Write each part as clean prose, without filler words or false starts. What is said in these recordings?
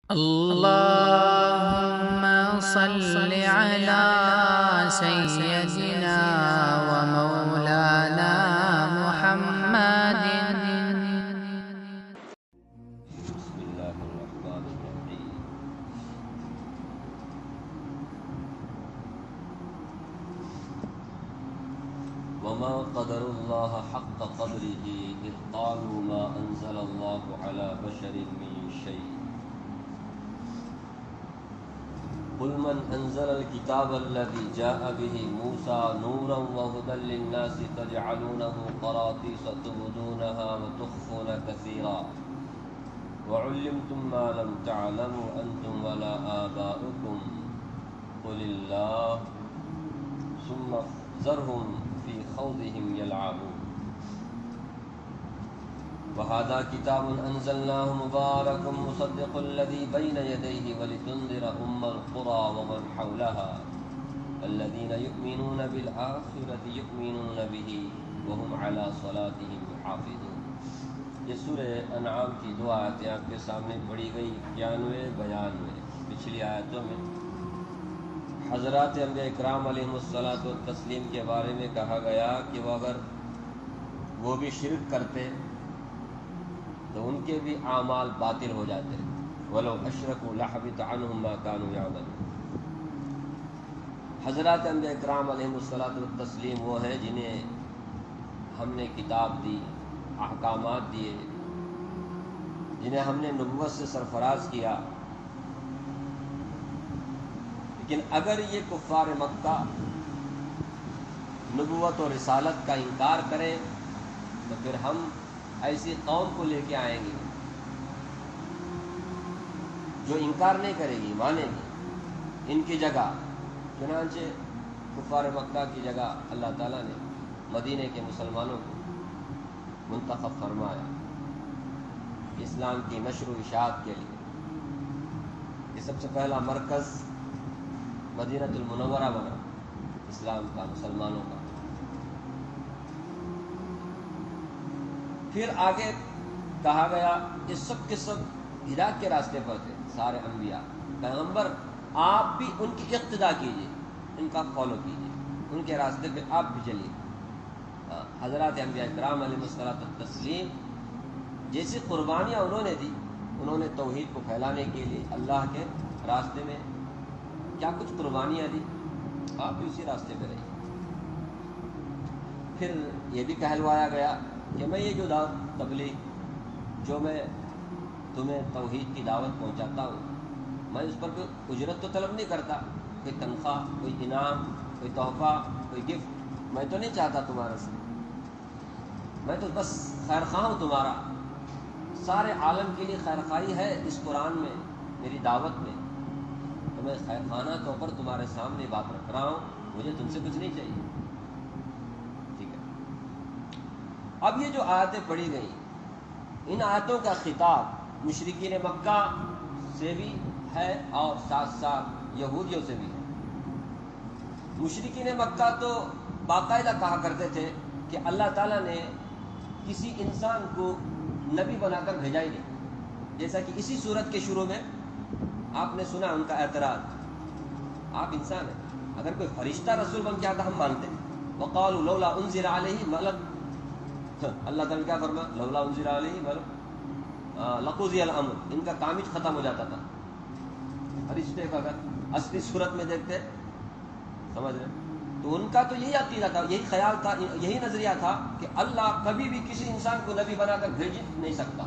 اللهم صل على سيدنا ومولانا محمد. بسم الله الرحمن الرحيم. وما قدر الله حق قدره إذ قالوا ما أنزل الله على بشر من شيء قل من أنزل الكتاب الذي جاء به موسى نورا وهدى للناس تجعلونه قراطيس تبدونها وتخفون كثيرا وعلمتم ما لم تعلموا أنتم ولا آباؤكم قل الله ثم ذرهم في خوضهم يلعبون وهذا كتاب أنزلناه مبارك مصدق الذي بين يديه ولتنذر القرى ومن حولها الذين يؤمنون بالآخرة يؤمنون به وهم على صلاتهم يحافظون. یہ سورہ انعام کی دو آیتیں آپ کے سامنے پڑھی گئی، 91-92 پچھلی آیتوں میں حضرات انبیاء اکرام علیہم الصلاۃ والتسلیم کے بارے میں کہا گیا کہ وہ اگر وہ بھی شرک کرتے تو ان کے بھی اعمال باطل ہو جاتے، وَلَوْ أَشْرَكُوا لَحَبِطَ عَنْهُمْ مَا كَانُوا يَعْمَلُونَ. حضرات انبیاء اکرام علیہم الصلاۃ والتسلیم وہ ہیں جنہیں ہم نے کتاب دی، احکامات دیے، جنہیں ہم نے نبوت سے سرفراز کیا. لیکن اگر یہ کفار مکہ نبوت و رسالت کا انکار کریں تو پھر ہم ایسی قوم کو لے کے آئیں گے جو انکار نہیں کرے گی، مانے گی. ان کی جگہ چنانچہ کفار مکہ کی جگہ اللہ تعالیٰ نے مدینے کے مسلمانوں کو منتخب فرمایا اسلام کی نشر و اشاعت کے لیے. یہ سب سے پہلا مرکز مدینہ المنورہ بنا اسلام کا، مسلمانوں کا. پھر آگے کہا گیا یہ سب کے سب ہدایت کے راستے پر تھے، سارے انبیاء پیغمبر. آپ بھی ان کی اقتداء کیجیے، ان کا فالو کیجیے، ان کے راستے پہ آپ بھی چلیے. حضرات انبیاء کرام علیہ الصلوۃ والتسلیم جیسی قربانیاں انہوں نے دی، انہوں نے توحید کو پھیلانے کے لیے اللہ کے راستے میں کیا کچھ قربانیاں دی، آپ بھی اسی راستے پہ رہیے. پھر یہ بھی کہلوایا گیا کہ میں یہ جو دعوت تبلیغ، جو میں تمہیں توحید کی دعوت پہنچاتا ہوں، میں اس پر کوئی اجرت تو طلب نہیں کرتا، کوئی تنخواہ، کوئی انعام، کوئی تحفہ، کوئی گفٹ میں تو نہیں چاہتا تمہارے سے. میں تو بس خیر خواہ ہوں تمہارا. سارے عالم کے لیے خیر خواہی ہے اس قرآن میں، میری دعوت میں. تو میں خیر خانہ طور پر تمہارے سامنے بات رکھ رہا ہوں، مجھے تم سے کچھ نہیں چاہیے. ٹھیک ہے. اب یہ جو آیتیں پڑھی گئیں، ان آیتوں کا خطاب مشرکین مکہ سے بھی ہے اور ساتھ ساتھ یہودیوں سے بھی ہے. مشرکین مکہ تو باقاعدہ کہا کرتے تھے کہ اللہ تعالیٰ نے کسی انسان کو نبی بنا کر بھیجا ہی نہیں. جیسا کہ اسی صورت کے شروع میں آپ نے سنا ان کا اعتراض، آپ انسان ہیں، اگر کوئی فرشتہ رسول بن کے آتا ہم مانتے ہیں. وقالوا لولا انزل علیہ ملک، اللہ تعالیٰ کیا فرما، لولا انزل علیہ ملک لقضی الامر، ان کا کام ہی ختم ہو جاتا تھا. فرشتے کو اگر اصلی صورت میں دیکھتے، سمجھ رہے، تو ان کا تو یہی عقیدہ تھا، یہی خیال تھا، یہی نظریہ تھا کہ اللہ کبھی بھی کسی انسان کو نبی بنا کر بھیج نہیں سکتا.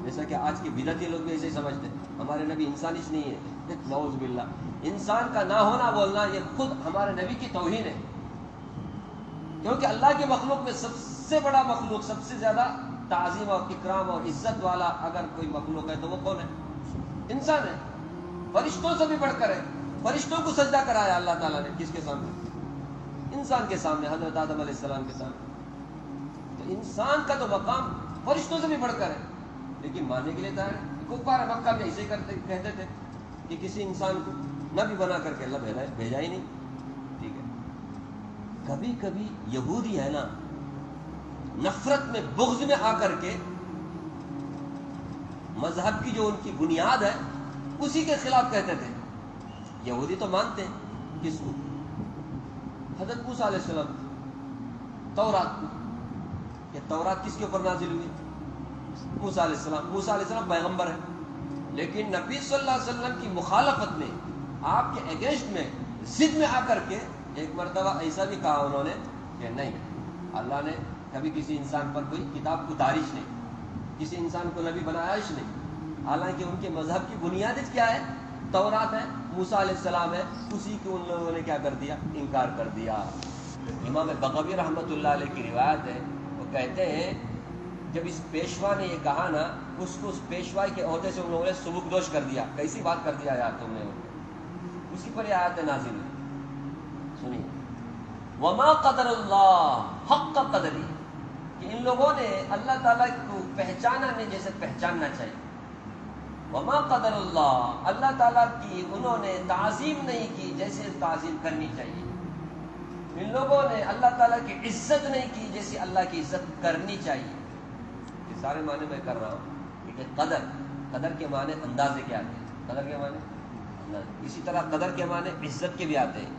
جیسا کہ آج کے بدعتی لوگ بھی ایسے ہی سمجھتے ہمارے نبی انسان ہی نہیں ہے. نعوذ باللہ، انسان کا نہ ہونا بولنا یہ خود ہمارے نبی کی توہین ہے. کیونکہ اللہ کے مخلوق میں سب سے بڑا مخلوق، سب سے زیادہ تعظیم اور اکرام اور عزت والا اگر کوئی مخلوق ہے تو وہ کون ہے؟ انسان ہے. فرشتوں سے بھی بڑھ کر ہے. فرشتوں کو سجدہ کرایا اللہ تعالیٰ نے کس کے سامنے؟ انسان کے سامنے، حضرت آدم علیہ السلام کے سامنے. تو انسان کا تو مقام فرشتوں سے بھی بڑھ کر ہے. لیکن ماننے کے لیے تیار ہے. کفار مکہ بھی ایسے ہی کہتے تھے کہ کسی انسان کو نبی بنا کر کے اللہ بھیجا ہی نہیں. ٹھیک ہے. کبھی کبھی یہودی ہے نا، نفرت میں، بغض میں آ کر کے مذہب کی جو ان کی بنیاد ہے اسی کے خلاف کہتے تھے. یہودی تو مانتے ہیں کس کو؟ حضرت موسیٰ علیہ السلام تورات کو. کہ تورات کس کے اوپر نازل ہوئی؟ موسیٰ علیہ السلام. موسیٰ علیہ السلام پیغمبر ہے، لیکن نبی صلی اللہ علیہ وسلم کی مخالفت میں، آپ کے اگینسٹ میں، ضد میں آ کر کے ایک مرتبہ ایسا بھی کہا انہوں نے کہ نہیں، اللہ نے کبھی کسی انسان پر کوئی کتاب اتارش نہیں، کسی انسان کو نبی بنایاش نہیں. حالانکہ ان کے مذہب کی بنیاد کیا ہے؟ تورات ہے، موسیٰ علیہ السلام ہے. اسی کو ان لوگوں نے کیا کر دیا؟ انکار کر دیا. امام بغوی رحمۃ اللہ علیہ کی روایت ہے، وہ کہتے ہیں جب اس پیشوا نے یہ کہا نا، اس کو اس پیشوائی کے عہدے سے ان لوگوں نے سبک دوش کر دیا. کیسی بات کر دیا یار تم نے؟ اسی پر یہ آیت نازل ہوئی. سنیے، وما قدر اللہ حق قدری، کہ ان لوگوں نے اللہ تعالیٰ کو پہچانا نہیں جیسے پہچاننا چاہیے. وما قدر اللہ، اللہ تعالیٰ کی انہوں نے تعظیم نہیں کی جیسے تعظیم کرنی چاہیے. ان لوگوں نے اللہ تعالیٰ کی عزت نہیں کی جیسے اللہ کی عزت کرنی چاہیے. یہ سارے معنی میں کر رہا ہوں کیونکہ قدر کے معنی اندازے کے آتے ہیں. قدر کے معنی اندازے. اسی طرح قدر کے معنی عزت کے بھی آتے ہیں،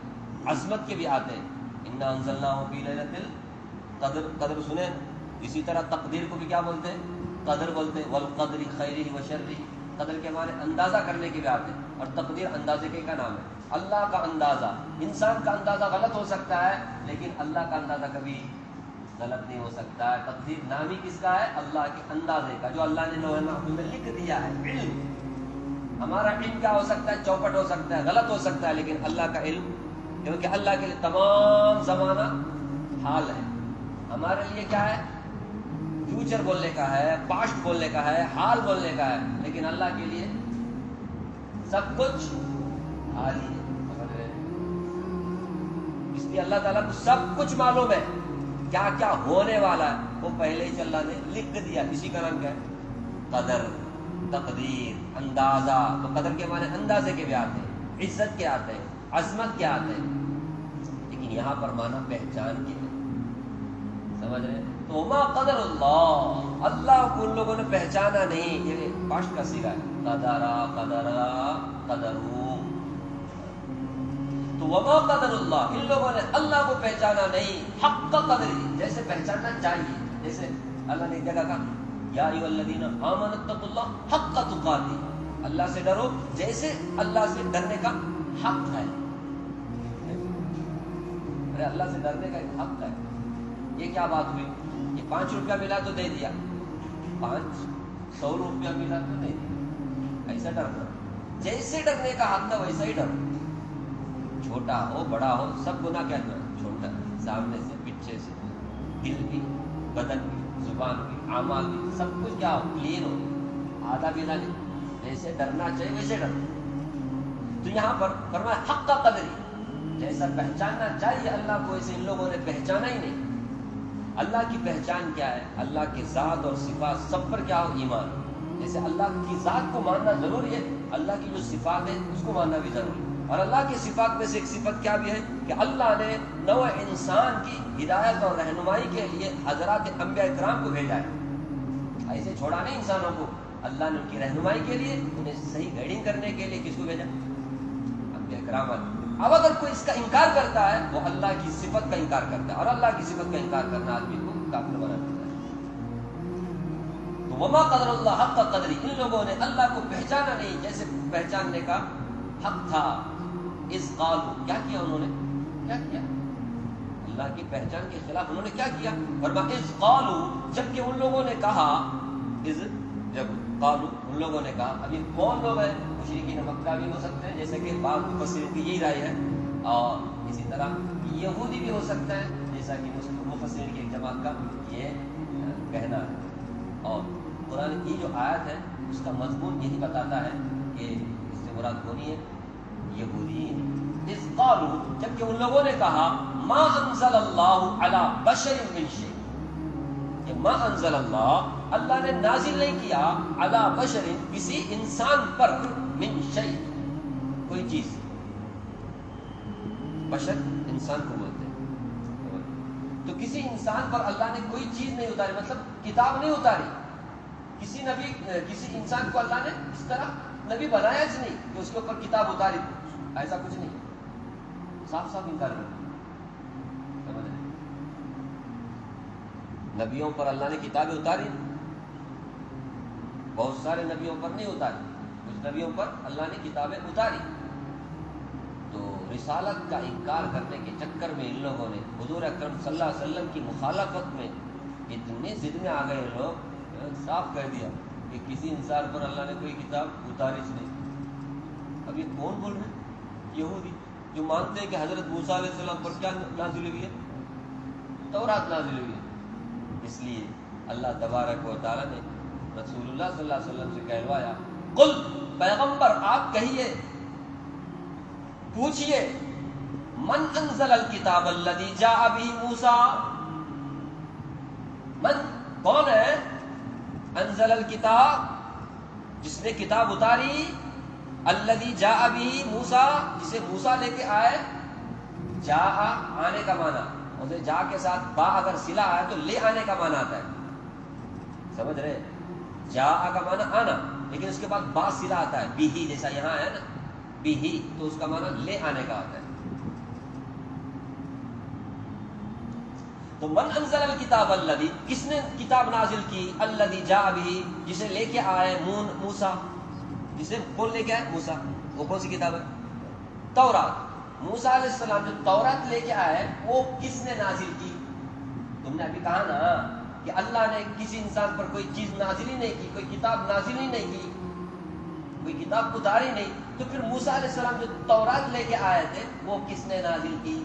عظمت کے بھی آتے ہیں. انا انزلناہ فی لیلۃ القدر، قدر سنیں. اسی طرح تقدیر کو بھی کیا بولتے ہیں؟ قدر بولتے ہیں. والقدر خیرہ و شرہ، قدر کے معنی اندازہ کرنے کے بھی آتے ہیں، اور تقدیر اندازے کے کا نام ہے. اللہ کا اندازہ، انسان کا اندازہ غلط ہو سکتا ہے لیکن اللہ کا اندازہ کبھی غلط نہیں ہو سکتا ہے. تقدیر نام ہی کس کا ہے؟ اللہ کے اندازے کا، جو اللہ نے لوح محفوظ میں لکھ دیا ہے. علم، ہمارا علم کیا ہو سکتا ہے؟ چوپٹ ہو سکتا ہے، غلط ہو سکتا ہے، لیکن اللہ کا علم، کیونکہ اللہ کے لیے تمام زمانہ حال ہے. ہمارے لیے کیا ہے؟ فیوچر بولنے کا ہے، پاسٹ بولنے کا ہے، حال بولنے کا ہے، لیکن اللہ کے لیے سب کچھ حال ہی ہے. اس لیے اللہ تعالیٰ کو سب کچھ معلوم ہے، کیا کیا ہونے والا ہے وہ پہلے ہی اللہ نے لکھ دیا. اسی کا نام کیا ہے؟ قدر، تقدیر، اندازہ. تو قدر کے معنی اندازے کے بھی آتے ہیں، عزت کے آتے ہیں، عظمت کے آتے ہیں، لیکن یہاں پر معنی پہچان کے ہے. سمجھ رہے ہیں؟ تو ما قدر اللہ، اللہ کو ان لوگوں نے پہچانا نہیں. یہ پاسٹ کا صیغہ ہے. قدرا قدرا قدرو. تو وما قدر اللہ، ان لوگوں نے اللہ کو پہچانا نہیں حق قدری، جیسے پہچاننا چاہیے. جیسے اللہ نے ایک جگہ کہا یا ایھا الذین آمنوا اتقوا اللہ حق تقاتہ، اللہ سے ڈرو جیسے اللہ سے ڈرنے کا حق ہے. ارے اللہ سے ڈرنے کا ایک حق ہے. یہ کیا بات ہوئی؟ یہ 5 روپیہ ملا تو دے دیا، 500 روپیہ ملا تو دے دیا. ایسا ڈرنا، جیسے ڈرنے کا حق تھا ویسا ہی ڈرو. چھوٹا ہو بڑا ہو سب گناہ کیا کرنا، چھوٹا، سامنے سے پیچھے سے، دل بھی، بدن بھی، زبان بھی، اعمال بھی، سب کچھ کیا ہو، کلین ہو، آدھا بھی نہ لے. جیسے ڈرنا چاہیے ویسے ڈرو. تو یہاں پر فرمایا حق کا قدری، جیسا پہچاننا چاہیے اللہ کو ویسے ان لوگوں نے پہچانا ہی نہیں. اللہ کی پہچان کیا ہے؟ اللہ کی ذات اور صفات سب پر کیا ہو؟ ایمان. جیسے اللہ کی ذات کو ماننا ضروری ہے، اللہ کی جو صفات ہے اس کو ماننا بھی ضروری ہے. اور اللہ کی صفات میں سے ایک صفت کیا بھی ہے کہ اللہ نے نوع انسان کی ہدایت اور رہنمائی کے لیے حضرات انبیاء کرام کو بھیجا ہے. ایسے چھوڑا نہیں انسانوں کو، اللہ نے ان کی رہنمائی کے لیے، انہیں صحیح گائیڈنگ کرنے کے لیے کس کو بھیجا؟ انبیاء کرام. اب اگر کوئی اس کا انکار کرتا ہے وہ اللہ کی صفت کا انکار کرتا ہے، اور اللہ کی صفت کا انکار کرنا آدمی کو کافر بنا دیتا ہے. تو وما قدر اللہ حق قدری، ان لوگوں نے اللہ کو پہچانا نہیں جیسے پہچاننے کا حق تھا. اس قالوا، کیا کیا انہوں نے؟ کیا کیا؟ اللہ کی پہچان کے خلاف انہوں نے کیا کیا؟ فرمایا اس قالوا، جبکہ ان لوگوں نے کہا، جب قالوا ان لوگوں نے کہا. ابھی کون لوگ ہیں؟ مشرکین مکہ بھی ہو سکتے ہیں جیسے کہ بعض مفسرین کی یہی رائے ہے، اور اسی طرح یہودی بھی ہو سکتا ہے جیسا کہ مفسرین کی ایک جماعت کا یہ کہنا ہے. اور قرآن کی جو آیت ہے اس کا مضمون یہی بتاتا ہے کہ اس سے مراد کونی ہے؟ یہودین. اذ قالوا، جبکہ ان لوگوں نے کہا ما انزل اللہ علی بشر من شیء، کہ ما انزل اللہ، اللہ نے نازل نہیں کیا علی بشر، کسی انسان پر، من شیء، کوئی چیز. بشر انسان کو بولتے ہیں. تو کسی انسان پر اللہ نے کوئی چیز نہیں اتاری، مطلب کتاب نہیں اتاری. کسی نبی کسی انسان کو اللہ نے اس طرح نبی بنایا ہی نہیں کہ اس کے اوپر کتاب اتاری، ایسا کچھ نہیں، صاف صاف انکار کر سمجھ رہے؟ نبیوں پر اللہ نے کتابیں اتاری، بہت سارے نبیوں پر نہیں اتاری، کچھ نبیوں پر اللہ نے کتابیں اتاری. تو رسالت کا انکار کرنے کے چکر میں ان لوگوں نے حضور اکرم صلی اللہ علیہ وسلم کی مخالفت میں اتنے ضد میں آ گئے لوگ، صاف کہہ دیا کہ کسی انسان پر اللہ نے کوئی کتاب اتاری نہیں. اب یہ کون بول رہے ہیں؟ یہودی جو مانتے ہیں کہ حضرت موسیٰ علیہ السلام پر کیا نازل ہوئی ہے؟ تورات نازل ہوئی ہے. اس لیے اللہ تبارک و تعالیٰ نے رسول اللہ صلی اللہ علیہ وسلم سے کہلوایا، قل پیغمبر آپ کہیے، پوچھئے، من انزل الکتاب الذی جاء به موسیٰ، من کون ہے؟ انزل الکتاب جس نے کتاب اتاری، الذی جاء به موسیٰ جسے موسیٰ لے کے آئے. جاء آنے کا معنی، اسے جا کے ساتھ با اگر صلہ آئے تو لے آنے کا معنی آتا ہے، سمجھ رہے؟ جاء کا معنی آنا، لیکن اس کے بعد با صلہ آتا ہے، بھی جیسا یہاں ہے نا بھی، تو اس کا معنی لے آنے کا آتا ہے. تو من انزل الکتاب الذی، کس نے کتاب نازل کی، الذی جاء به جسے لے کے آئے موسیٰ، جسے کون لے کے آئے؟ موسیٰ. وہ کون سی کتاب ہے؟ تورات. موسیٰ علیہ السلام جو تورات لے کے آئے وہ کس نے نازل کی؟ تم نے ابھی کہا نا کہ اللہ نے کسی انسان پر کوئی چیز نازل ہی نہیں کی، کوئی کتاب نازل ہی نہیں کی، کوئی کتاب اتاری نہیں. تو پھر موسیٰ علیہ السلام جو تورات لے کے آئے تھے وہ کس نے نازل کی؟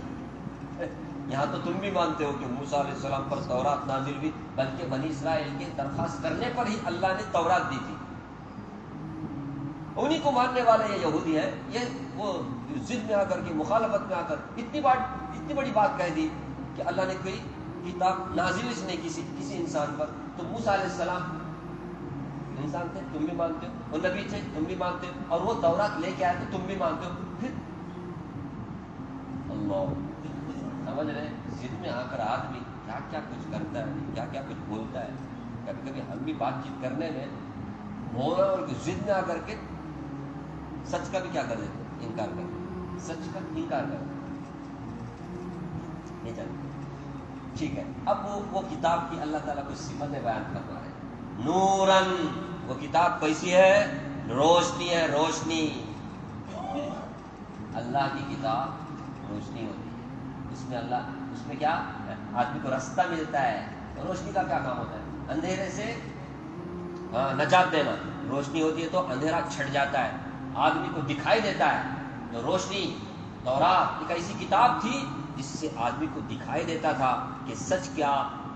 یہاں تو تم بھی مانتے ہو کہ موسیٰ علیہ السلام پر تورات نازل ہوئی، بلکہ بنی اسرائیل کے درخواست کرنے پر ہی اللہ نے تورات دی تھی. انہی کو ماننے والے یہ یہودی ہیں. یہ وہ ضد میں آ کر کے، مخالفت میں آ کر اتنی بڑی بات کہہ دی کہ اللہ نے کوئی کتاب نازل ہی نہیں کسی انسان پر. تو موسیٰ علیہ السلام انسان تھے، تم بھی مانتے ہو، وہ نبی تھے، تم بھی مانتے ہو، اور وہ تورات لے کے آئے تو تم بھی مانتے ہو. پھر اللہ سمجھ رہے، ضد میں آ کر آدمی کیا کیا کچھ کرتا ہے، کیا کیا کچھ بولتا ہے. کبھی کبھی ہم بھی بات چیت کرنے میں بولا اور ضد میں آ کر کے سچ کا بھی کیا کر دیتے، انکار کر دیتے، سچ کا انکار کر دیتے. نہیں چلتے. ٹھیک ہے، اب وہ کتاب کی اللہ تعالیٰ کچھ صفتیں بیان کروا رہے ہیں. نورن، وہ کتاب کیسی ہے؟ روشنی ہے، روشنی. اللہ کی کتاب روشنی ہوتی ہے، اس میں کیا آدمی کو راستہ ملتا ہے. روشنی کا کیا کام ہوتا ہے؟ اندھیرے سے نجات دینا. روشنی ہوتی ہے تو اندھیرا چھٹ جاتا ہے، آدمی کو دکھائی دیتا ہے. تو روشنی، تورات ایک ایسی کتاب تھی جس سے آدمی کو دکھائی دیتا تھا کہ سچ کیا،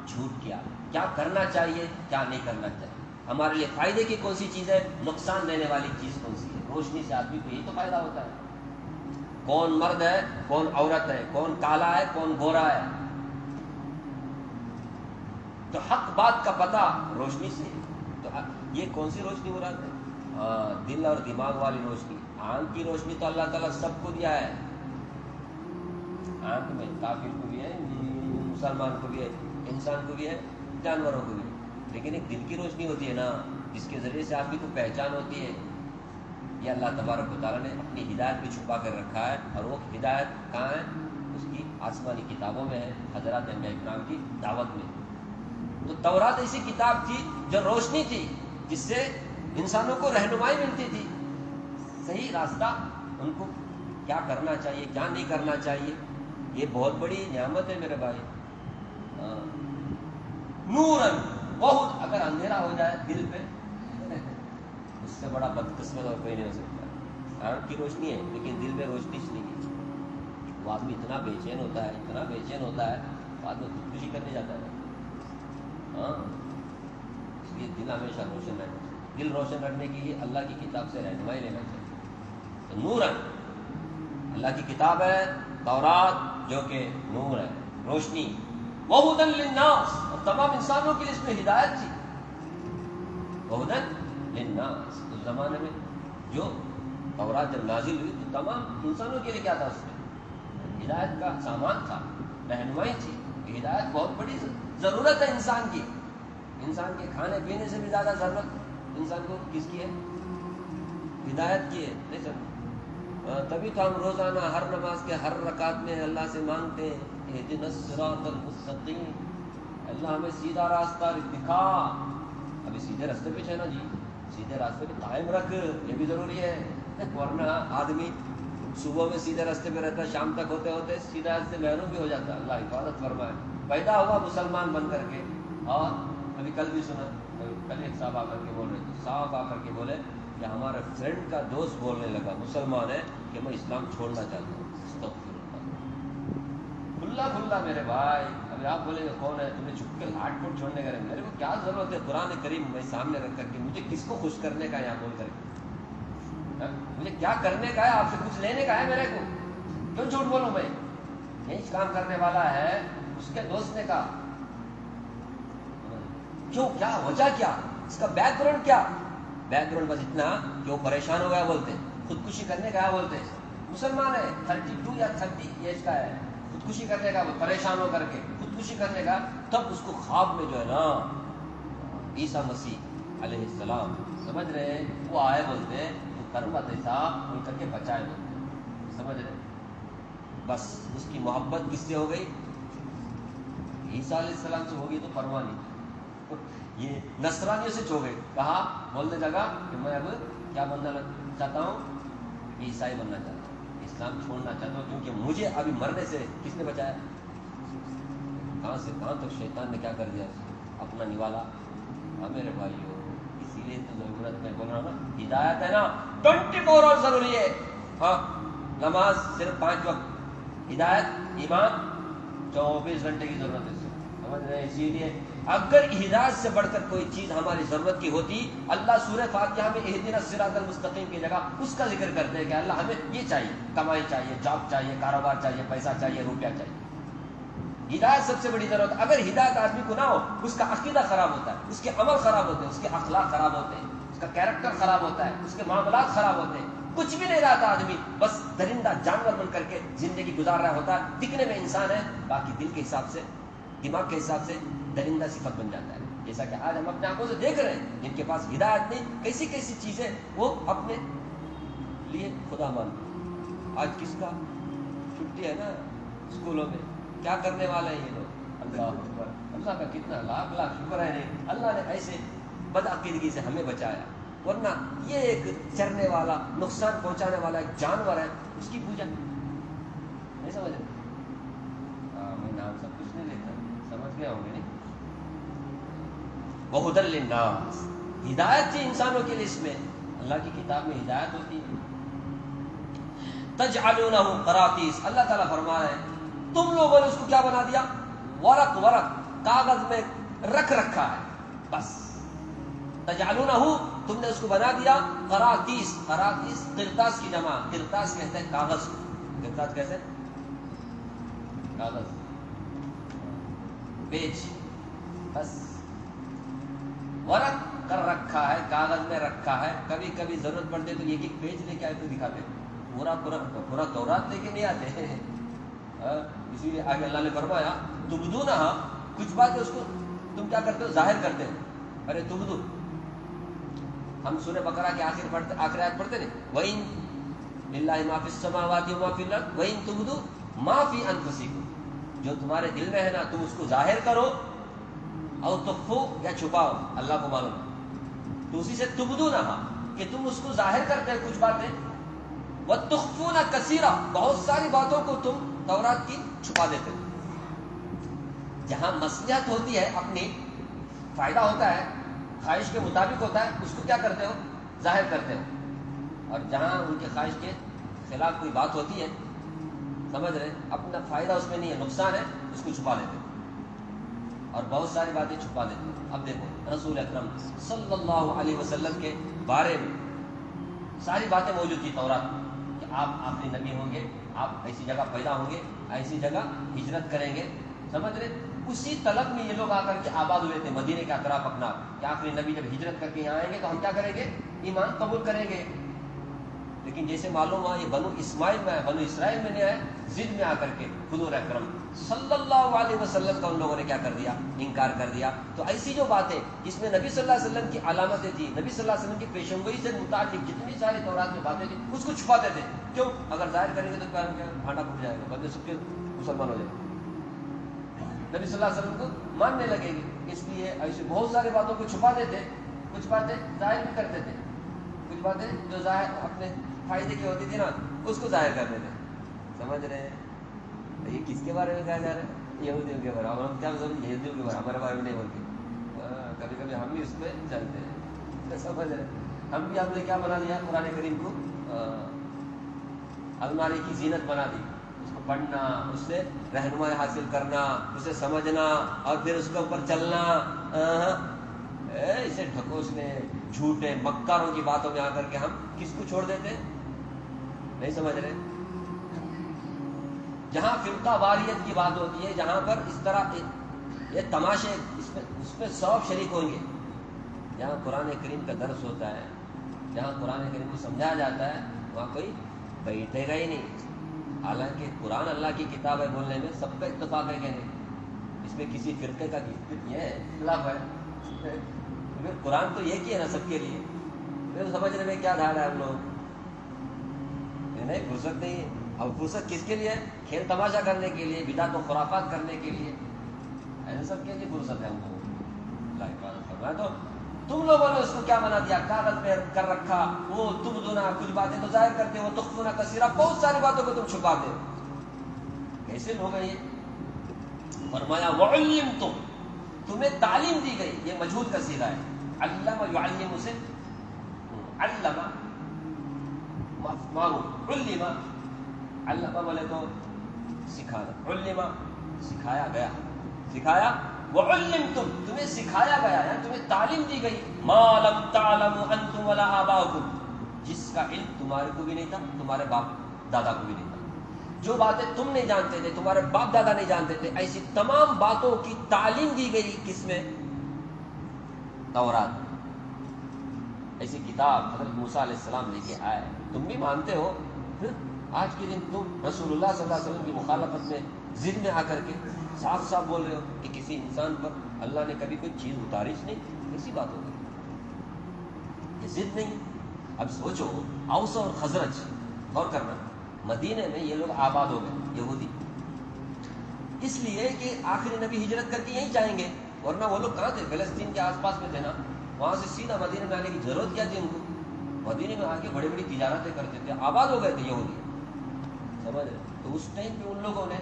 جھوٹ کیا کرنا چاہیے، کیا نہیں کرنا چاہیے، ہمارے لیے فائدے کی کون سی چیز ہے، نقصان دینے والی چیز کون سی ہے. روشنی سے آدمی کو یہی تو فائدہ ہوتا ہے. کون مرد ہے، کون عورت ہے، کون کالا ہے، کون گورا ہے. تو حق بات کا پتہ روشنی سے. تو یہ کون سی روشنی ہو رہا ہے؟ دل اور دماغ والی روشنی. آنکھ کی روشنی تو اللہ تعالیٰ سب کو دیا ہے. آنکھ میں کافر کو بھی ہے، مسلمان کو بھی ہے، انسان کو بھی ہے، جانوروں کو بھی ہے. لیکن ایک دل کی روشنی ہوتی ہے نا، جس کے ذریعے سے آدمی کو پہچان ہوتی ہے. یہ اللہ تبارک و تعالیٰ نے اپنی ہدایت میں چھپا کر رکھا ہے. اور وہ ہدایت کہاں ہے؟ اس کی آسمانی کتابوں میں ہے، حضرات انبیاء کرام کی دعوت میں. تو تورات ایسی کتاب تھی جو روشنی تھی، جس سے انسانوں کو رہنمائی ملتی تھی، صحیح راستہ ان کو کیا کرنا چاہیے، کیا نہیں کرنا چاہیے. یہ بہت بڑی نعمت ہے میرے بھائی. نورن، بہت اگر اندھیرا ہو جائے دل پہ، اس سے بڑا بدقسمت اور کوئی نہیں ہو سکتا. آنکھ کی روشنی ہے لیکن دل میں روشنی نہیں ہے. وہ آدمی اتنا بے چین ہوتا ہے، اتنا بے چین ہوتا ہے، بعد میں خودکشی کرنے جاتا ہے. اس لیے دل ہمیشہ روشن رہنا چاہیے. دل روشن رکھنے کے لیے اللہ کی کتاب سے رہنمائی لینا چاہیے. تو نورن، اللہ کی کتاب ہے تورات، جو کہ نور ہے، روشنی. وہدن للناس، اور تمام انسانوں کے لیے اس میں ہدایت تھی. وہدن للناس، اس زمانے میں جو تورات جب نازل ہوئی تو تمام انسانوں کے لیے کیا تھا؟ اس میں ہدایت کا سامان تھا، رہنمائی تھی. ہدایت بہت بڑی ضرورت ہے انسان کی. انسان کے کھانے پینے سے بھی زیادہ ضرورت انسان کو کس کی ہے؟ ہدایت کی ہے. نہیں سر، تبھی تو ہم روزانہ ہر نماز کے ہر رکعت میں اللہ سے مانگتے ہیں اہدنا الصراط المستقیم، اللہ ہمیں سیدھا راستہ دکھا. ابھی سیدھے راستے پہ ہے نا جی، سیدھے راستے پہ قائم رکھ، یہ بھی ضروری ہے. ورنہ آدمی صبح میں سیدھے راستے پہ رہتا ہے، شام تک ہوتے ہوتے سیدھے راستے محروم بھی ہو جاتا ہے. اللہ حفاظت فرمائے. پیدا ہوا مسلمان بن کر کے، اور ابھی کل بھی سنا، کل ایک صاحب آ کر کے بول رہے تھے، صاحب آ کر کے بولے کہ ہمارے فرینڈ کا دوست بولنے لگا، مسلمان ہے، کہ میں اسلام چھوڑنا چاہتا ہوں. استغفر اللہ. کھلا کھلا میرے بھائی. ابھی آپ بولیں گے کون ہے تمہیں چھپ کے لاٹ پوٹ چھوڑنے کا؟ میرے کو کیا ضرورت ہے قرآن کریم میں سامنے رکھ کر کے؟ مجھے کس کو خوش کرنے کا ہے یہاں بول کر کے؟ مجھے کیا کرنے کا ہے؟ آپ سے کچھ لینے کا ہے میرے کو؟ کیوں جھوٹ بولوں میں؟ یہی کام کرنے والا ہے، اس کے دوست نے کہا. کیوں؟ کیا وجہ؟ کیا اس کا بیک گراؤنڈ؟ کیا بیک گراؤنڈ؟ بس اتنا کہ وہ پریشان ہو گیا بولتے ہیں، خودکشی کرنے کا ہے بولتے ہیں. مسلمان ہے، 32 یا 30 ایج کا ہے، خودکشی کرنے کا، وہ پریشان ہو کر کے خودکشی کرنے کا. تب اس کو خواب میں جو ہے نا عیسیٰ مسیح علیہ السلام، سمجھ رہے ہیں، وہ آئے بولتے ہیں تو کرمت ایسا ان کر کے بچائے بولتے ہیں. سمجھ رہے؟ بس اس کی محبت کس سے ہو گئی؟ عیسیٰ علیہ السلام سے ہوگی تو پرواہ نہیں. یہ نصرانیوں سے چھو گئے. کہا؟ بولنے لگا کہ میں اب کیا بننا چاہتا ہوں؟ عیسائی بننا چاہتا ہوں، اسلام چھوڑنا چاہتا ہوں، کیونکہ مجھے ابھی مرنے سے کس نے بچایا؟ کہاں سے کہاں تک شیطان نے کیا کر دیا؟ اپنا نوالا. ہاں میرے بھائیو، اسی لیے تو ضرورت میں بول رہا ہوں نا، ہدایت ہے نا 24 اور ضروری ہے. ہاں، نماز صرف 5 وقت، ہدایت ایمان 24 گھنٹے کی ضرورت ہے. سمجھ رہے ہیں؟ اسی لیے اگر ہدایت سے بڑھ کر کوئی چیز ہماری ضرورت کی ہوتی، اللہ سورہ فاتحہ میں اہدنا الصراط المستقیم کی جگہ اس کا ذکر کرتے ہیں کہ اللہ ہمیں یہ چاہیے، کمائی چاہیے، جاب چاہیے، کاروبار چاہیے، پیسہ چاہیے، روپیہ چاہیے. ہدایت سب سے بڑی ضرورت. اگر ہدایت آدمی کو نہ ہو، اس کا عقیدہ خراب ہوتا ہے، اس کے عمل خراب ہوتے ہیں، اس کے اخلاق خراب ہوتے ہیں، اس کا کیریکٹر خراب ہوتا ہے، اس کے معاملات خراب ہوتے ہیں. کچھ بھی نہیں رہتا آدمی، بس درندہ جانور بن کر کے زندگی گزار رہا ہوتا ہے. دکھنے میں انسان ہے، باقی دل کے حساب سے، دماغ کے حساب سے درندہ صفت بن جاتا ہے. جیسا کہ آج ہم اپنے آنکھوں سے دیکھ رہے ہیں، جن کے پاس ہدایت نہیں، کیسی کیسی چیزیں وہ اپنے لیے خدا مانتے ہیں. آج کس کا چھٹی ہے نا اسکولوں میں، کیا کرنے والے ہیں یہ لوگ؟ اللہ اکبر. اللہ کا کتنا لاکھ لاکھ شکر ہے، نہیں اللہ نے ایسے بدعقیدگی سے ہمیں بچایا. ورنہ یہ ایک چرنے والا، نقصان پہنچانے والا ایک جانور ہے، اس کی پوجا نہیں سمجھ رہے؟ میں نام سب کچھ نہیں لیتا، سمجھ گیا ہوں گے نہیں؟ وَهُدًى لِلنَّاسِ، ہدایت تھی انسانوں کے لیے. اس میں اللہ کی کتاب میں ہدایت ہوتی ہے. تجعلونہ قراطیس، اللہ تعالیٰ فرما رہے ہیں تم لوگوں نے اس کو کیا بنا دیا؟ ورق، کاغذ میں رکھ رکھا ہے. بس تجعلونہ، تم نے اس کو بنا دیا قراطیس. قراطیس قرطاس کی جمع، قرطاس کہتے ہیں کاغذ کو. قرطاس کیسے؟ کاغذ، پیج. بس ورق کر رکھا ہے، کاغذ میں رکھا ہے. کبھی کبھی ضرورت پڑتے تو ایک ایک پیج لے کے آئے تو دکھاتے، پورا تورات لے کے نہیں آتے. اسی لیے آگے اللہ نے فرمایا تبدونہ، کچھ بات اس کو تم کیا کرتے ہو؟ ظاہر کرتے ہو. ارے تبدو، ہم سورہ بقرہ کے آخر آیت پڑھتے نہیں، وَإِن لِلَّهِ مَا فِي السَّمَاوَاتِ وَمَا فِي الْأَرْضِ وَإِن تُبْدُوا مَا فِي أَنفُسِكُمْ، جو تمہارے دل میں ہے نا تم اس کو ظاہر کرو، او تخفو، یا چھپاؤ، اللہ کو معلوم. تو اسی سے تبدونہ، کہ تم اس کو ظاہر کرتے ہیں کچھ باتیں، وَتُخْفُونَ كَثِيرًا، بہت ساری باتوں کو تم تورات کی چھپا دیتے ہو. جہاں مصلحت ہوتی ہے، اپنی فائدہ ہوتا ہے، خواہش کے مطابق ہوتا ہے، اس کو کیا کرتے ہو؟ ظاہر کرتے ہو. اور جہاں ان کے خواہش کے خلاف کوئی بات ہوتی ہے، سمجھ رہے، اپنا فائدہ اس میں نہیں ہے، نقصان ہے، اس کو چھپا دیتے ہو. اور بہت ساری باتیں چھپا دیتے ہو. اب دیکھو رسول اکرم صلی اللہ علیہ وسلم کے بارے میں ساری باتیں موجود تھی تورات میں، کہ آپ آخری نبی ہوں گے، آپ ایسی جگہ پیدا ہوں گے، ایسی جگہ ہجرت کریں گے. سمجھ رہے؟ اسی طلب میں یہ لوگ آ کر کے آباد ہوئے تھے مدینے کے اطراف اپنا، کہ آخری نبی جب ہجرت کر کے یہاں آئیں گے تو ہم کیا کریں گے؟ ایمان قبول کریں گے. لیکن جیسے معلوم ہوا یہ بنو اسماعیل میں بنو اسرائیل میں نہیں آئے، ضد میں آ کر کے حضور اکرم صلی اللہ علیہ وسلم کا ان لوگوں نے کیا کر دیا، انکار کر دیا. تو ایسی جو باتیں جس میں نبی صلی اللہ علیہ وسلم کی علامتیں تھی، نبی صلی اللہ علیہ وسلم کی پیشن گوئی سے متعلق جتنی ساری تورات میں باتیں تھیں، اس کو چھپاتے تھے. کیوں؟ اگر ظاہر کریں گے تو بھانڈا پھٹ جائے گا، بندے سب کے مسلمان ہو جائیں گے، نبی صلی اللہ علیہ وسلم کو ماننے لگے گی. اس لیے ایسے بہت ساری باتوں کو چھپاتے تھے، کچھ باتیں ظاہر بھی کرتے تھے، کچھ باتیں جو ظاہر اپنے فائدے کی ہوتی تھی نا اس کو ظاہر کرتے تھے. سمجھ رہے ہیں؟ یہ کس کے بارے میں کہا جا رہا ہے؟ یہودیوں کے بارے میں. ہم کیا یہودیوں کے بارے ہمارے بارے میں نہیں بولتے. کبھی کبھی ہم بھی اس پہ چلتے ہیں. سمجھ رہے ہیں؟ ہم نے کیا بنا دیا قرآن کریم کو الماری کی زینت بنا دی. اس کو پڑھنا، اس سے رہنمائی حاصل کرنا، اسے سمجھنا اور پھر اس کے اوپر چلنا. اسے ڈھکوسنے جھوٹے مکاروں کی باتوں میں آ کر کے ہم کس کو چھوڑ دیتے؟ نہیں سمجھ رہے؟ جہاں فرقہ واریت کی بات ہوتی ہے، جہاں پر اس طرح یہ تماشے اس میں 100 شریک ہوں گے. جہاں قرآن کریم کا درس ہوتا ہے، جہاں قرآن کریم کو سمجھایا جاتا ہے، وہاں کوئی بیٹھے گا ہی نہیں. حالانکہ قرآن اللہ کی کتاب ہے، بولنے میں سب کا اتفاق ہے کہ نہیں؟ اس میں کسی فرقے کا یہ اختلاف ہے؟ قرآن تو ایک ہی ہے نا سب کے لیے. پھر سمجھنے میں کیا دھاڑ ہے ہم لوگ؟ نہیں، فرصت نہیں ہے. اب فرصت کس کے لیے؟ کھیل تماشا کرنے کے لیے، بدعت و خرافات کرنے کے لیے. ایسے سب کے لیے فرصت ہے ہم لوگوں کو. اللہ حفاظت فرمائے. تو تم لوگوں نے اس کو کیا بنا دیا؟ کاغذ پہ کر رکھا. وہ تم دونا کچھ باتیں تو ظاہر کرتے ہو، تخفون کثیرا، بہت ساری باتوں کو تم چھپاتے ہو. کیسے لوگ ہیں یہ؟ فرمایا وعلمتم، تمہیں تعلیم دی گئی. یہ مجہول کا صیغہ ہے. علم یعلم سے علم معروف، علم علم بولے تو سکھانا، علم سکھایا گیا، سکھایا. وعلمتم، تمہیں سکھایا گیا ہے، تمہیں تعلیم دی گئی. ما لم تعلموا انتم ولا آباؤکم، جس کا علم تمہارے کو بھی نہیں تھا، تمہارے باپ دادا کو بھی نہیں تھا. جو باتیں تم نہیں جانتے تھے، تمہارے باپ دادا نہیں جانتے تھے، ایسی تمام باتوں کی تعلیم دی گئی. کس میں؟ تورات. ایسی کتاب حضرت موسیٰ علیہ السلام لے کے آئے، تم بھی مانتے ہو. پھر آج کے دن تم رسول اللہ صلی اللہ علیہ وسلم کی مخالفت میں ضد میں آ کر کے صاف صاف بول رہے ہو کہ کسی انسان پر اللہ نے کبھی کوئی چیز اتاری نہیں. ایسی بات ہو گئی، یہ ضد نہیں. اب سوچو، اوس اور خزرج، غور کرنا، مدینے میں یہ لوگ آباد ہو گئے یہودی، اس لیے کہ آخری نبی ہجرت کر کے یہیں جائیں گے. ورنہ وہ لوگ کہاں تھے؟ فلسطین کے آس پاس میں تھے نا. وہاں سے سیدھا مدینے میں آنے کی ضرورت کیا تھی ان کو؟ مدینے میں آ کے بڑی بڑی تجارتیں کرتے تھے، آباد ہو گئے تھے یہودی. سمجھ رہے؟ تو اس ٹائم پہ ان لوگوں نے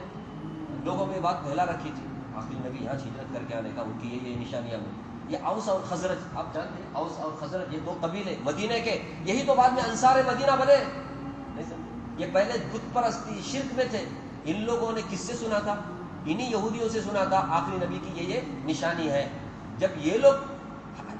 لوگوں میں بات پھیلا رکھی تھی آخری نبی یہاں ہجرت کر کے آنے کا، ان کی یہ نشانیاں ہوئی. یہ اوس اور خزرج، آپ جانتے ہیں اوس اور خزرج، یہ دو قبیلے مدینے کے، یہی تو بعد میں انصار مدینہ بنے. نہیں سمجھے؟ یہ پہلے بت پرستی شرک میں تھے. ان لوگوں نے کس سے سنا تھا؟ انہی یہودیوں سے سنا تھا آخری نبی کی یہ نشانی ہے. جب یہ لوگ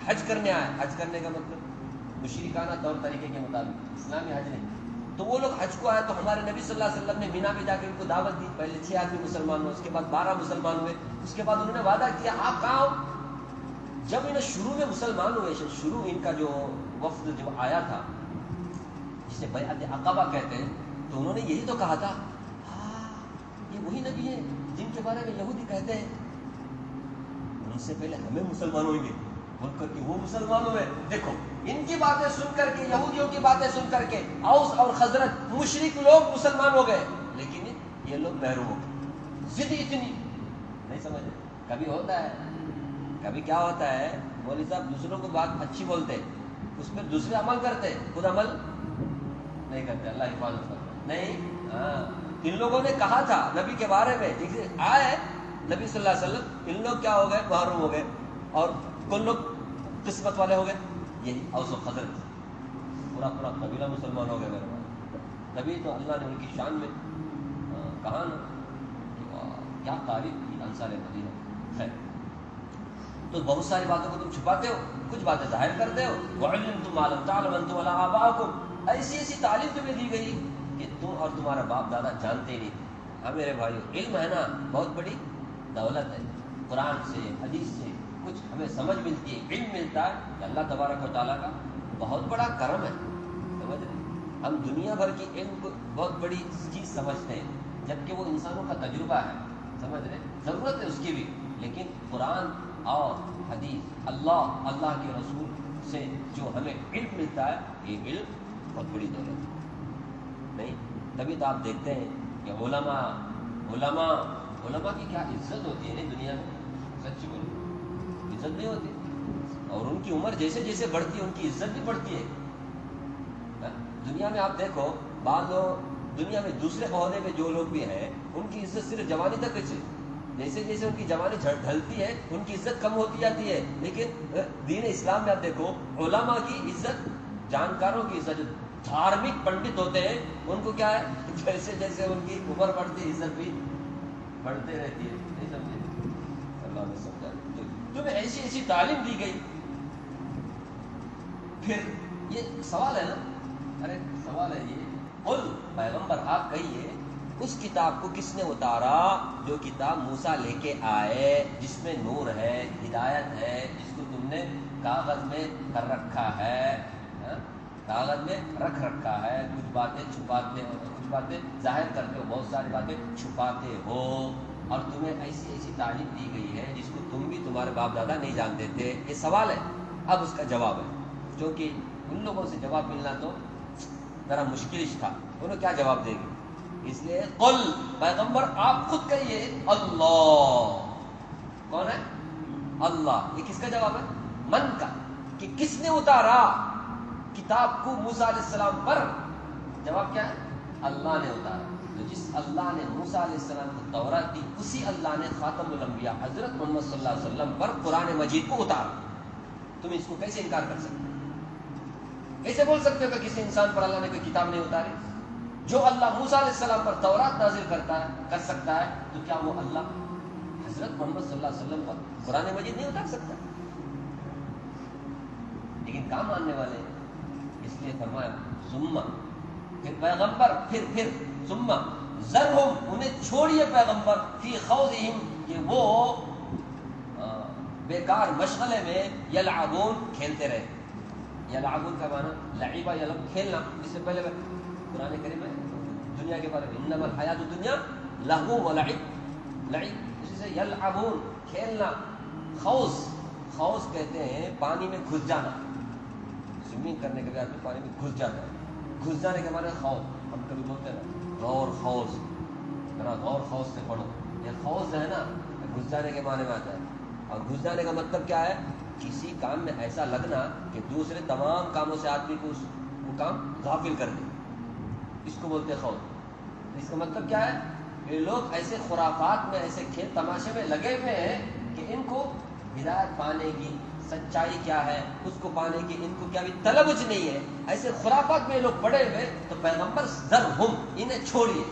حج کرنے آئے، حج کرنے کا مطلب مشرکانہ طور طریقے کے مطابق، اسلامی حج نہیں، تو وہ لوگ حج کو آئے تو ہمارے نبی صلی اللہ علیہ وسلم نے مینا پہ جا کے ان کو دعوت دی. پہلے 6 آدمی مسلمان ہوئے، اس کے بعد 12 مسلمان ہوئے. اس کے بعد انہوں نے وعدہ کیا آپ کہاں ہو؟ جب انہیں شروع میں مسلمان ہوئے، شروع ان کا جو وفد جو آیا تھا جسے بیعت عقبہ کہتے ہیں، تو انہوں نے یہی تو کہا تھا ہاں یہ وہی نبی ہیں جن کے بارے میں یہودی کہتے ہیں ان سے پہلے ہمیں مسلمان ہوئیں گے، بول کر کے وہ مسلمان ہوئے. دیکھو ان کی باتیں سن کر کے، یہودیوں کی باتیں سن کر کے اوس اور خزرج مشرک لوگ مسلمان ہو گئے، لیکن یہ لوگ محروم ہو گئے. ضد اتنی نہیں سمجھ. کبھی ہوتا ہے، کبھی کیا ہوتا ہے، مولوی صاحب دوسروں کو بات اچھی بولتے، اس پہ دوسرے عمل کرتے، خود عمل نہیں کرتے. اللہ حفاظت کرتا نہیں. ان لوگوں نے کہا تھا نبی کے بارے میں، آئے نبی صلی اللہ علیہ وسلم، ان لوگ کیا ہو گئے؟ محروم ہو گئے. اور کون لوگ قسمت والے ہو گئے؟ یہی اوس و خزرج، پورا قبیلہ مسلمان ہو گئے. میرے بھائی نبی تو اللہ نے ان کی شان میں کہا نا کیا تعریف کی انصار مدینہ. خیر، تو بہت ساری باتوں کو تم چھپاتے ہو، کچھ باتیں ظاہر کرتے ہو. وعلمتم ما لم تعلموا انتم ولا آباؤکم، ایسی ایسی تعلیم تمہیں دی گئی کہ تم اور تمہارا باپ دادا جانتے ہی نہیں تھے. ہاں میرے بھائیو، علم ہے نا بہت بڑی دولت ہے. قرآن سے، حدیث سے کچھ ہمیں سمجھ ملتی ہے، علم ملتا ہے کہ اللہ تبارک و تعالیٰ کا بہت بڑا کرم ہے. سمجھ رہے؟ ہم دنیا بھر کی علم کو بہت بڑی چیز سمجھتے ہیں، جبکہ وہ انسانوں کا تجربہ ہے، سمجھ رہے، ضرورت ہے اس کی بھی، لیکن قرآن اور حدیث، اللہ کے رسول سے جو ہمیں علم ملتا ہے، یہ علم بہت بڑی دولت ہے۔ نہیں، تبھی تو آپ دیکھتے ہیں کہ علماء کی کیا عزت ہوتی ہے دنیا میں، سچ بولو عزت نہیں ہوتی، اور ان کی عمر جیسے جیسے بڑھتی ہے ان کی عزت بھی بڑھتی ہے۔ دنیا میں آپ دیکھو، بعض لوگ دنیا میں دوسرے عہدے میں جو لوگ بھی ہیں ان کی عزت صرف جوانی تک بچے، جیسے جیسے ان کی جوانی ڈھلتی ہے ان کی عزت کم ہوتی جاتی ہے، لیکن دین اسلام میں آپ دیکھو علماء کی عزت، جانکاروں کی عزت، جو دھارمک پنڈت ہوتے ہیں ان کو کیا ہے، جیسے جیسے ان کی عمر بڑھتی ہے عزت بھی بڑھتے رہتی ہے۔ نہیں سمجھے؟ اللہ نے سمجھا، تمہیں ایسی ایسی تعلیم دی گئی، پھر یہ سوال ہے نا، ارے سوال ہے یہ، قل پیغمبر آپ کہیے اس کتاب کو کس نے اتارا جو کتاب موسیٰ لے کے آئے، جس میں نور ہے، ہدایت ہے، جس کو تم نے کاغذ میں کر رکھا ہے، کاغذ میں رکھ رکھا ہے، کچھ باتیں چھپاتے ہو، کچھ باتیں ظاہر کرتے ہو، بہت ساری باتیں چھپاتے ہو، اور تمہیں ایسی ایسی تعلیم دی گئی ہے جس کو تم بھی تمہارے باپ دادا نہیں جانتے تھے۔ یہ سوال ہے، اب اس کا جواب ہے، کیونکہ ان لوگوں سے جواب ملنا تو ذرا مشکل تھا، انہوں کیا جواب دے گی، اس لیے قل پیغمبر آپ خود کہیے اللہ، کون ہے اللہ، یہ کس کا جواب ہے، من کا، کہ کس نے اتارا کتاب کو موسیٰ علیہ السلام پر، جواب کیا ہے، اللہ نے اتارا۔ تو جس اللہ نے موسیٰ علیہ السلام کو تورات دی، اسی اللہ نے خاتم الانبیاء حضرت محمد صلی اللہ علیہ وسلم پر قرآن مجید کو اتارا۔ تم اس کو کیسے انکار کر سکتے ہو؟ کیسے بول سکتے ہو کہ کسی انسان پر اللہ نے کوئی کتاب نہیں اتاری؟ جو اللہ موسیٰ علیہ السلام پر تورات نازل کر سکتا ہے، تو کیا وہ اللہ حضرت محمد صلی اللہ علیہ وسلم پر قرآن مجید نہیں اتار سکتا؟ لیکن کام ماننے والے ہیں، اس لیے فرمایا ثم، پھر پیغمبر، پھر ثم ذرہم، انہیں چھوڑیے پیغمبر، فی خوضہم، کہ وہ بیکار مشغلے میں، یلعبون، کھیلتے رہے۔ یلعبون کا معنی لعبہ یلعب، کھیلنا، اس سے پہلے قرآن کریم میں دنیا کے بارے میں انما الحیات الدنیا لہو و لعب، اسی سے یلعبون، کھیلنا۔ خوض کہتے ہیں پانی میں گھس جانا، سوئمنگ کرنے کے بعد پانی میں گھس جاتا ہے، گھس جانے کے معنی خوض، ہم کبھی بولتے ہیں نا غور خوض، ذرا غور خوض سے پڑھو، یہ خوض ہے نا، گھس جانے کے معنی میں آتا ہے، اور گھس جانے کا مطلب کیا ہے، کسی کام میں ایسا لگنا کہ دوسرے تمام کاموں سے آدمی کو وہ کام غافل کر دے، اس کو بولتے ہیں خوض۔ اس کا مطلب کیا ہے، یہ لوگ ایسے خرافات میں، ایسے کھیل تماشے میں لگے ہوئے ہیں کہ ان کو ہدایت پانے کی، سچائی کیا ہے اس کو پانے کی ان کو کیا بھی طلب نہیں ہے، ایسے خرافات میں لوگ پڑے ہوئے۔ تو پیغمبر ذرہم، انہیں چھوڑیے،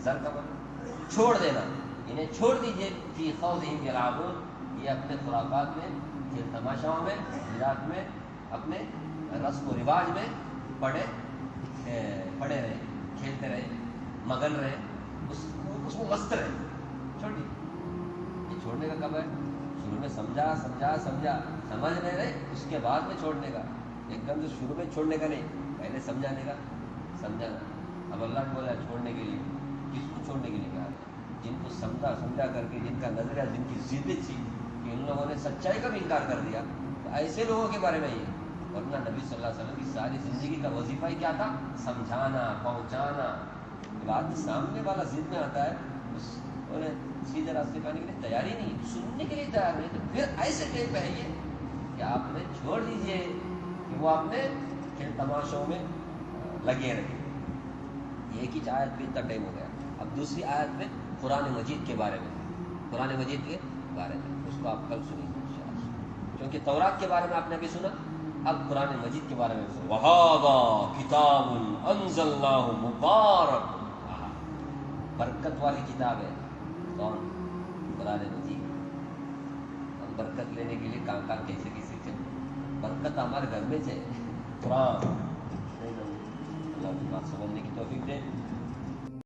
ذر کا مطلب چھوڑ دینا، انہیں چھوڑ دیجئے، فی خوضہم یلعبون، یہ اپنے خرافات میں، کھیل تماشاؤں میں، ہدایت میں، اپنے رسم و رواج میں پڑے رہے، کھیلتے رہے، مگن رہے، اس کو مست رہے۔ چھوڑیے، یہ چھوڑنے کا کب ہے، شروع میں سمجھا سمجھ نہیں رہے، اس کے بعد میں چھوڑنے کا، ایک دم سے شروع میں چھوڑنے کا نہیں، پہلے سمجھانے کا، سمجھانا۔ اب اللہ نے بولا چھوڑنے کے لیے، کس کو چھوڑنے کے لیے کہا، جن کو سمجھا کر کے، جن کا نظریہ، جن کی ضد تھی کہ ان لوگوں نے سچائی کا بھی انکار کر دیا، تو ایسے لوگوں کے بارے میں یہ، ورنہ نبی صلی اللہ علیہ وسلم کی ساری زندگی کا وظیفہ ہی کیا تھا، سمجھانا، پہنچانا۔ بات سامنے والا ضد میں آتا ہے، انہیں سیدھے راستے پہ آنے کے لیے تیار ہی نہیں، سننے کے لیے تیار نہیں، تو پھر ایسے ٹائم پہ ہے کہ آپ نے چھوڑ دیجئے کہ وہ اپنے کھیل تماشوں میں لگے رہے۔ ایک ہی آیت میں اتنا ٹائم ہو گیا، اب دوسری آیت میں قرآن مجید کے بارے میں، قرآن مجید کے بارے میں، اس کو آپ کل سنیں گے انشاءاللہ، کیونکہ تورات کے بارے میں آپ نے ابھی سنا، اب قرآن مجید کے بارے میں سنا۔ وَهَذَا كِتَابٌ أَنزَلْنَاهُ مُبَارَكٌ، برکت والی کتاب ہے، کون؟ قرآن مجید۔ ہم برکت لینے کے لیے کہاں کیسے چلے، برکت ہمارے گھر میں سے قرآن، اللہ کی بات سمجھنے کی توفیق دے۔